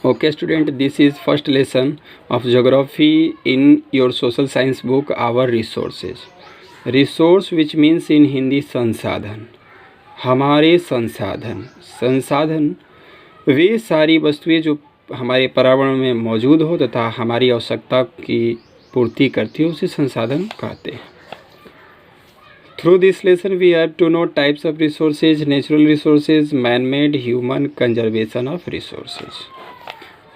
Okay student, this is first lesson of geography in your social science book our resources. Resource which means in Hindi संसाधन. हमारे संसाधन. संसाधन वे सारी वस्तुएं जो हमारे पर्यावरण में मौजूद हो तथा हमारी आवश्यकता की पूर्ति करती हो उसे संसाधन कहते हैं. Through this lesson we have to know types of resources, natural resources, man-made, human, conservation of resources.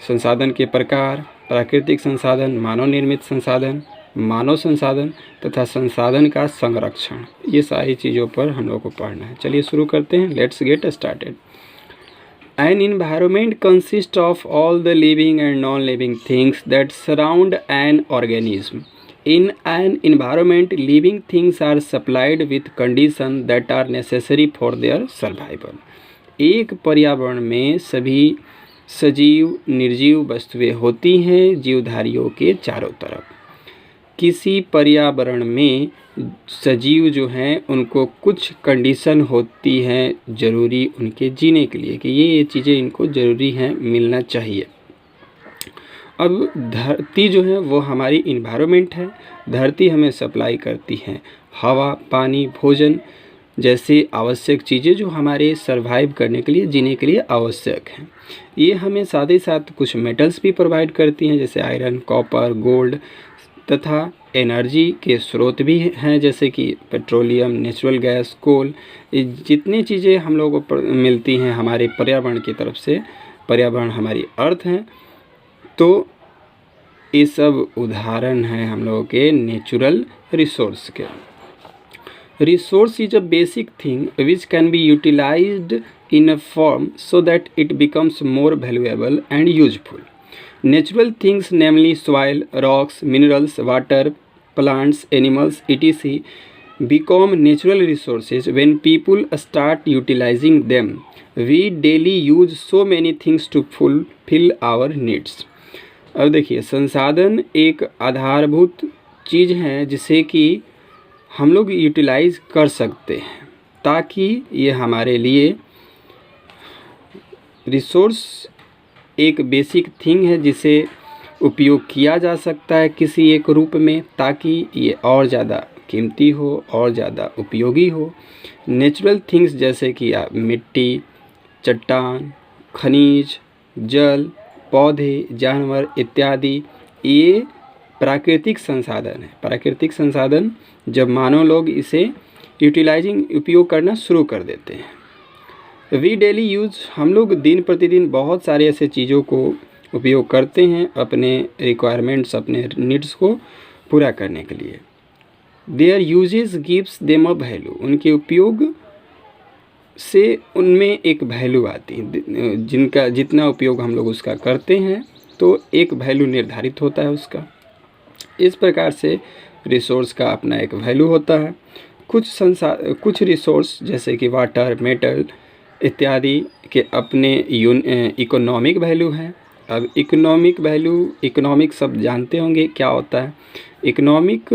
संसाधन के प्रकार, प्राकृतिक संसाधन, मानव निर्मित संसाधन, मानव संसाधन तथा संसाधन का संरक्षण, ये सारी चीज़ों पर हम लोग को पढ़ना है. चलिए शुरू करते हैं. Let's get started. An environment consists of all the living and non-living things that surround an organism. In an environment, living things are supplied with conditions that are necessary for their survival. एक पर्यावरण में सभी सजीव निर्जीव वस्तुएं होती हैं जीवधारियों के चारों तरफ. किसी पर्यावरण में सजीव जो हैं उनको कुछ कंडीशन होती हैं ज़रूरी उनके जीने के लिए कि ये चीज़ें इनको ज़रूरी हैं, मिलना चाहिए. अब धरती जो है वो हमारी इन्वायरमेंट है. धरती हमें सप्लाई करती है हवा, पानी, भोजन जैसे आवश्यक चीज़ें जो हमारे सरवाइव करने के लिए, जीने के लिए आवश्यक हैं. ये हमें साथ ही साथ कुछ मेटल्स भी प्रोवाइड करती हैं जैसे आयरन, कॉपर, गोल्ड तथा एनर्जी के स्रोत भी हैं जैसे कि पेट्रोलियम, नेचुरल गैस, कोल. जितनी चीज़ें हम लोगों को मिलती हैं हमारे पर्यावरण की तरफ से, पर्यावरण हमारी अर्थ है, तो ये सब उदाहरण हैं हम लोगों के नेचुरल रिसोर्स के. Resource is a basic thing which can be utilized in a form so that it becomes more valuable and useful. Natural things, namely soil, rocks, minerals, water, plants, animals, etc., become natural resources when people start utilizing them. We daily use so many things to fulfill our needs. अब देखिए, संसाधन एक आधारभूत चीज़ है जिसे कि हम लोग यूटिलाइज़ कर सकते हैं ताकि ये हमारे लिए रिसोर्स एक बेसिक थिंग है जिसे उपयोग किया जा सकता है किसी एक रूप में ताकि ये और ज़्यादा कीमती हो और ज़्यादा उपयोगी हो. नेचुरल थिंग्स जैसे कि मिट्टी, चट्टान, खनिज, जल, पौधे, जानवर इत्यादि, ये प्राकृतिक संसाधन है. प्राकृतिक संसाधन जब मानव लोग इसे यूटिलाइजिंग उपयोग करना शुरू कर देते हैं. वी डेली यूज, हम लोग दिन प्रतिदिन बहुत सारे ऐसे चीज़ों को उपयोग करते हैं अपने रिक्वायरमेंट्स, अपने नीड्स को पूरा करने के लिए. There uses gives them a value, उनके उपयोग से उनमें एक वैल्यू आती है. जिनका जितना उपयोग हम लोग उसका करते हैं तो एक वैल्यू निर्धारित होता है उसका. इस प्रकार से रिसोर्स का अपना एक वैल्यू होता है. कुछ रिसोर्स जैसे कि वाटर, मेटल इत्यादि के अपने इकोनॉमिक वैल्यू हैं. अब इकोनॉमिक वैल्यू, इकोनॉमिक सब जानते होंगे क्या होता है. Economic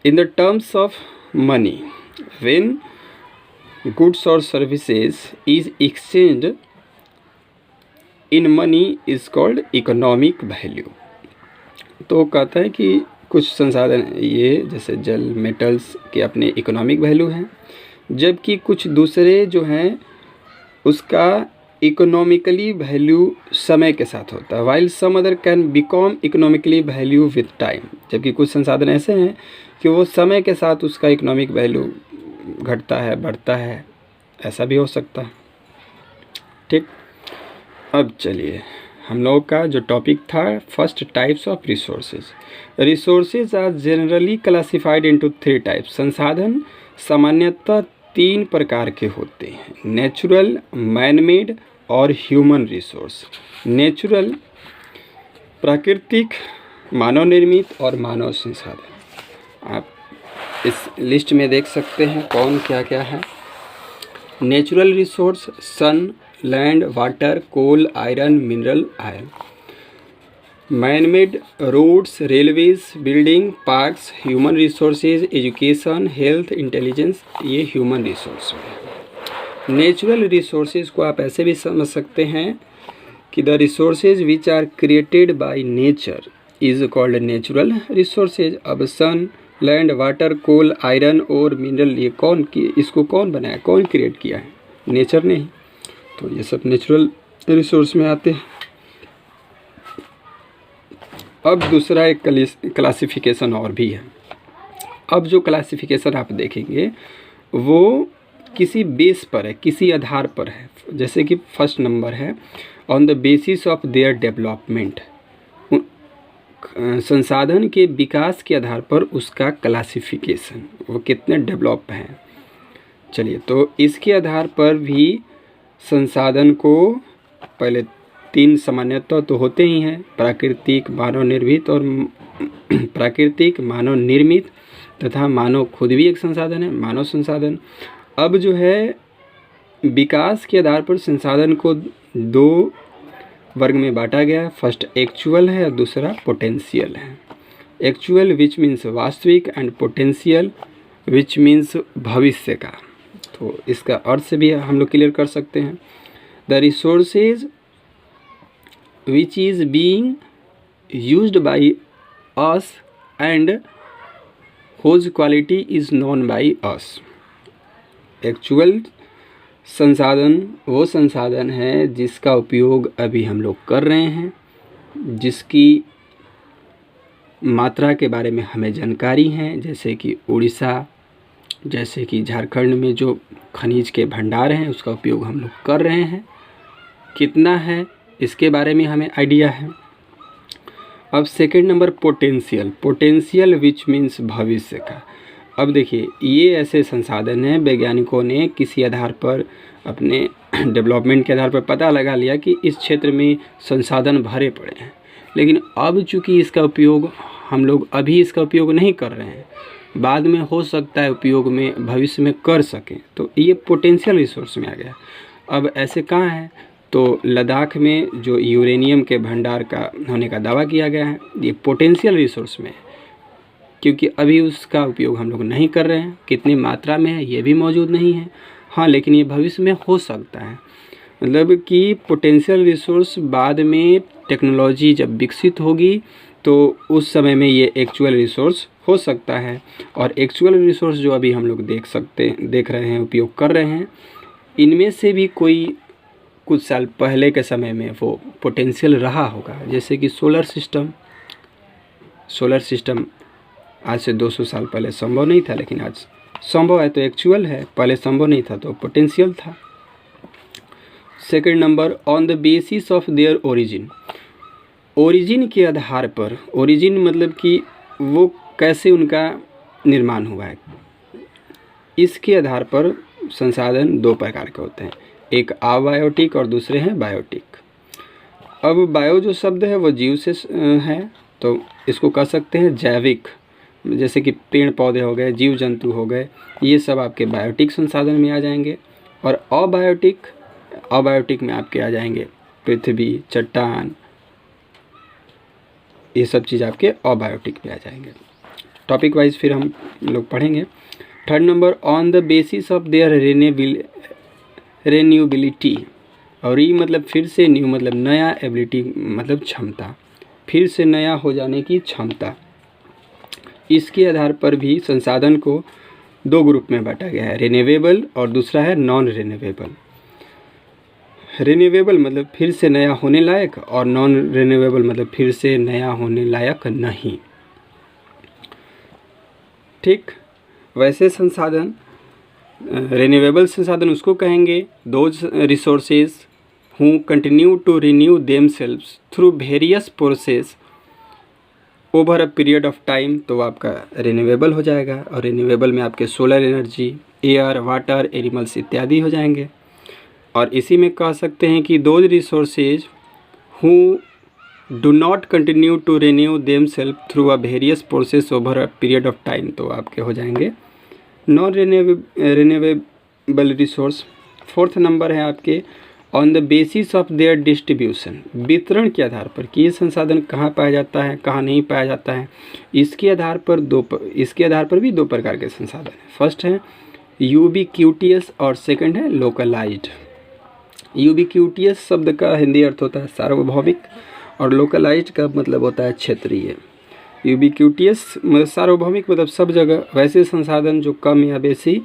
in the terms of money, when goods और services is exchanged in money is called economic value. तो कहता है कि कुछ संसाधन ये जैसे जल, मेटल्स के अपने इकोनॉमिक वैल्यू हैं, जबकि कुछ दूसरे जो हैं उसका इकोनॉमिकली वैल्यू समय के साथ होता है. While some other can become economically value with time, जबकि कुछ संसाधन ऐसे हैं कि वो समय के साथ उसका इकोनॉमिक वैल्यू घटता है, बढ़ता है, ऐसा भी हो सकता है. ठीक, अब चलिए हम लोग का जो टॉपिक था first types of resources. Resources are generally classified into 3 types. संसाधन सामान्यतः 3 प्रकार के होते हैं, नेचुरल, मैनमेड और ह्यूमन रिसोर्स. नेचुरल प्राकृतिक, मानव निर्मित और मानव संसाधन. आप इस लिस्ट में देख सकते हैं कौन क्या क्या है. Natural resource sun, land, water, coal, iron, mineral iron. Manmade roads, railways, building, parks. Human resources education, health, intelligence, ये ह्यूमन रिसोर्स है. नेचुरल रिसोर्सेज को आप ऐसे भी समझ सकते हैं कि the resources which are created by nature is called natural resources. अब sun, land, water, coal, iron और मिनरल, ये इसको कौन बनाया, कौन क्रिएट किया है? नेचर ने ही। तो ये सब नेचुरल रिसोर्स में आते हैं। अब दूसरा एक क्लासिफिकेशन और भी है। अब जो क्लासिफिकेशन आप देखेंगे वो किसी बेस पर है, किसी आधार पर है। जैसे कि फर्स्ट नंबर है on the basis of their development, संसाधन के विकास के आधार पर उसका क्लासिफिकेशन, वो कितने डेवलप हैं। चलिए, तो इसके आधार पर भी संसाधन को पहले 3 सामान्यतः तो होते ही हैं, प्राकृतिक, मानव निर्मित और प्राकृतिक, मानव निर्मित तथा मानव खुद भी एक संसाधन है, मानव संसाधन। अब जो है विकास के आधार पर संसाधन को 2 वर्ग में बांटा गया है। फर्स्ट एक्चुअल है और दूसरा पोटेंशियल है। एक्चुअल विच मीन्स वास्तविक एंड पोटेंशियल विच मीन्स भविष्य का। तो इसका अर्थ से भी हम लोग क्लियर कर सकते हैं। The resources which is being used by us and whose quality is known by us. Actual संसाधन वो संसाधन है जिसका उपयोग अभी हम लोग कर रहे हैं, जिसकी मात्रा के बारे में हमें जानकारी है, जैसे कि उड़ीसा, जैसे कि झारखंड में जो खनिज के भंडार हैं उसका उपयोग हम लोग कर रहे हैं। कितना है इसके बारे में हमें आइडिया है। अब second number potential, potential which means भविष्य का। अब देखिए, ये ऐसे संसाधन हैं वैज्ञानिकों ने किसी आधार पर अपने डेवलपमेंट के आधार पर पता लगा लिया कि इस क्षेत्र में संसाधन भरे पड़े हैं, लेकिन अब चूँकि इसका उपयोग हम लोग अभी इसका उपयोग नहीं कर रहे हैं, बाद में हो सकता है उपयोग में भविष्य में कर सकें, तो ये पोटेंशियल रिसोर्स में आ गया। अब ऐसे कहाँ है? तो लद्दाख में जो यूरेनियम के भंडार का होने का दावा किया गया है, ये पोटेंशियल रिसोर्स में है, क्योंकि अभी उसका उपयोग हम लोग नहीं कर रहे हैं। कितनी मात्रा में है ये भी मौजूद नहीं है, हाँ, लेकिन ये भविष्य में हो सकता है। मतलब कि पोटेंशियल रिसोर्स बाद में टेक्नोलॉजी जब विकसित होगी तो उस समय में ये एक्चुअल रिसोर्स हो सकता है। और एक्चुअल रिसोर्स जो अभी हम लोग देख रहे हैं, उपयोग कर रहे हैं, इनमें से भी कोई कुछ साल पहले के समय में वो पोटेंशियल रहा होगा। जैसे कि सोलर सिस्टम आज से 200 साल पहले संभव नहीं था, लेकिन आज संभव है तो एक्चुअल है, पहले संभव नहीं था तो पोटेंशियल था। Second number on the basis of there origin, origin के आधार पर। ओरिजिन मतलब कि वो कैसे उनका निर्माण हुआ है, इसके आधार पर संसाधन 2 प्रकार के होते हैं, एक अबायोटिक और दूसरे हैं बायोटिक। अब बायो जो शब्द है वो जीव से है, तो इसको कह सकते हैं जैविक, जैसे कि पेड़ पौधे हो गए, जीव जंतु हो गए, ये सब आपके बायोटिक संसाधन में आ जाएंगे। और अबायोटिक में आपके आ जाएंगे पृथ्वी, चट्टान, ये सब चीज़ आपके अबायोटिक में आ जाएंगे। टॉपिक वाइज फिर हम लोग पढ़ेंगे। Third number on the basis of their renewability, और ये मतलब फिर से, न्यू मतलब नया, एबिलिटी मतलब क्षमता, फिर से नया हो जाने की क्षमता। इसके आधार पर भी संसाधन को 2 ग्रुप में बांटा गया है, रिन्यूएबल और दूसरा है नॉन रिन्यूएबल। रिन्यूएबल मतलब फिर से नया होने लायक, और नॉन रिन्यूएबल मतलब फिर से नया होने लायक नहीं। ठीक, वैसे संसाधन रिन्यूएबल संसाधन उसको कहेंगे those resources who continue to renew themselves through various process over a period of time, तो आपका रिन्यूएबल हो जाएगा। और रिन्यूएबल में आपके solar energy, air, water, animals इत्यादि हो जाएंगे। और इसी में कह सकते हैं कि those resources who do not continue to renew themself through a various process over a period of time, तो आपके हो जाएंगे non renewable resource. Fourth number है आपके on the basis of their distribution, वितरण के आधार पर कि ये संसाधन कहाँ पाया जाता है, कहाँ नहीं पाया जाता है। इसके आधार पर भी 2 प्रकार के संसाधन हैं। फर्स्ट है यूबिक्यूटियस और सेकंड है लोकलाइज्ड। यूबिक्यूटियस शब्द का हिंदी अर्थ होता है सार्वभौमिक और लोकलाइज्ड का मतलब होता है क्षेत्रीय। यूबिक्यूटियस मतलब सार्वभौमिक मतलब सब जगह, वैसे संसाधन जो कम या बेसी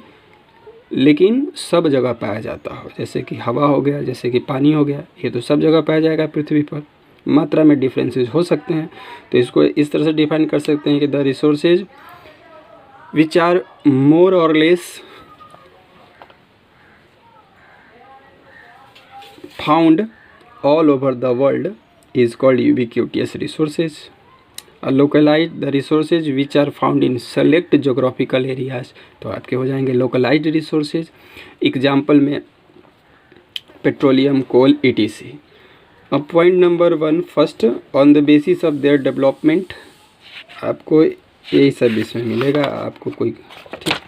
लेकिन सब जगह पाया जाता हो, जैसे कि हवा हो गया, जैसे कि पानी हो गया, ये तो सब जगह पाया जाएगा पृथ्वी पर। मात्रा में डिफरेंसेस हो सकते हैं, तो इसको इस तरह से डिफाइन कर सकते हैं कि the resources which are more और less found all over the world is called ubiquitous resources. Localized the resources which are found in select geographical areas, तो आपके हो जाएंगे localized resources। एग्जाम्पल में पेट्रोलियम, कोल, etc। अब point number 1 first, on the basis of their development, आपको यही सब इसमें मिलेगा आपको कोई, ठीक।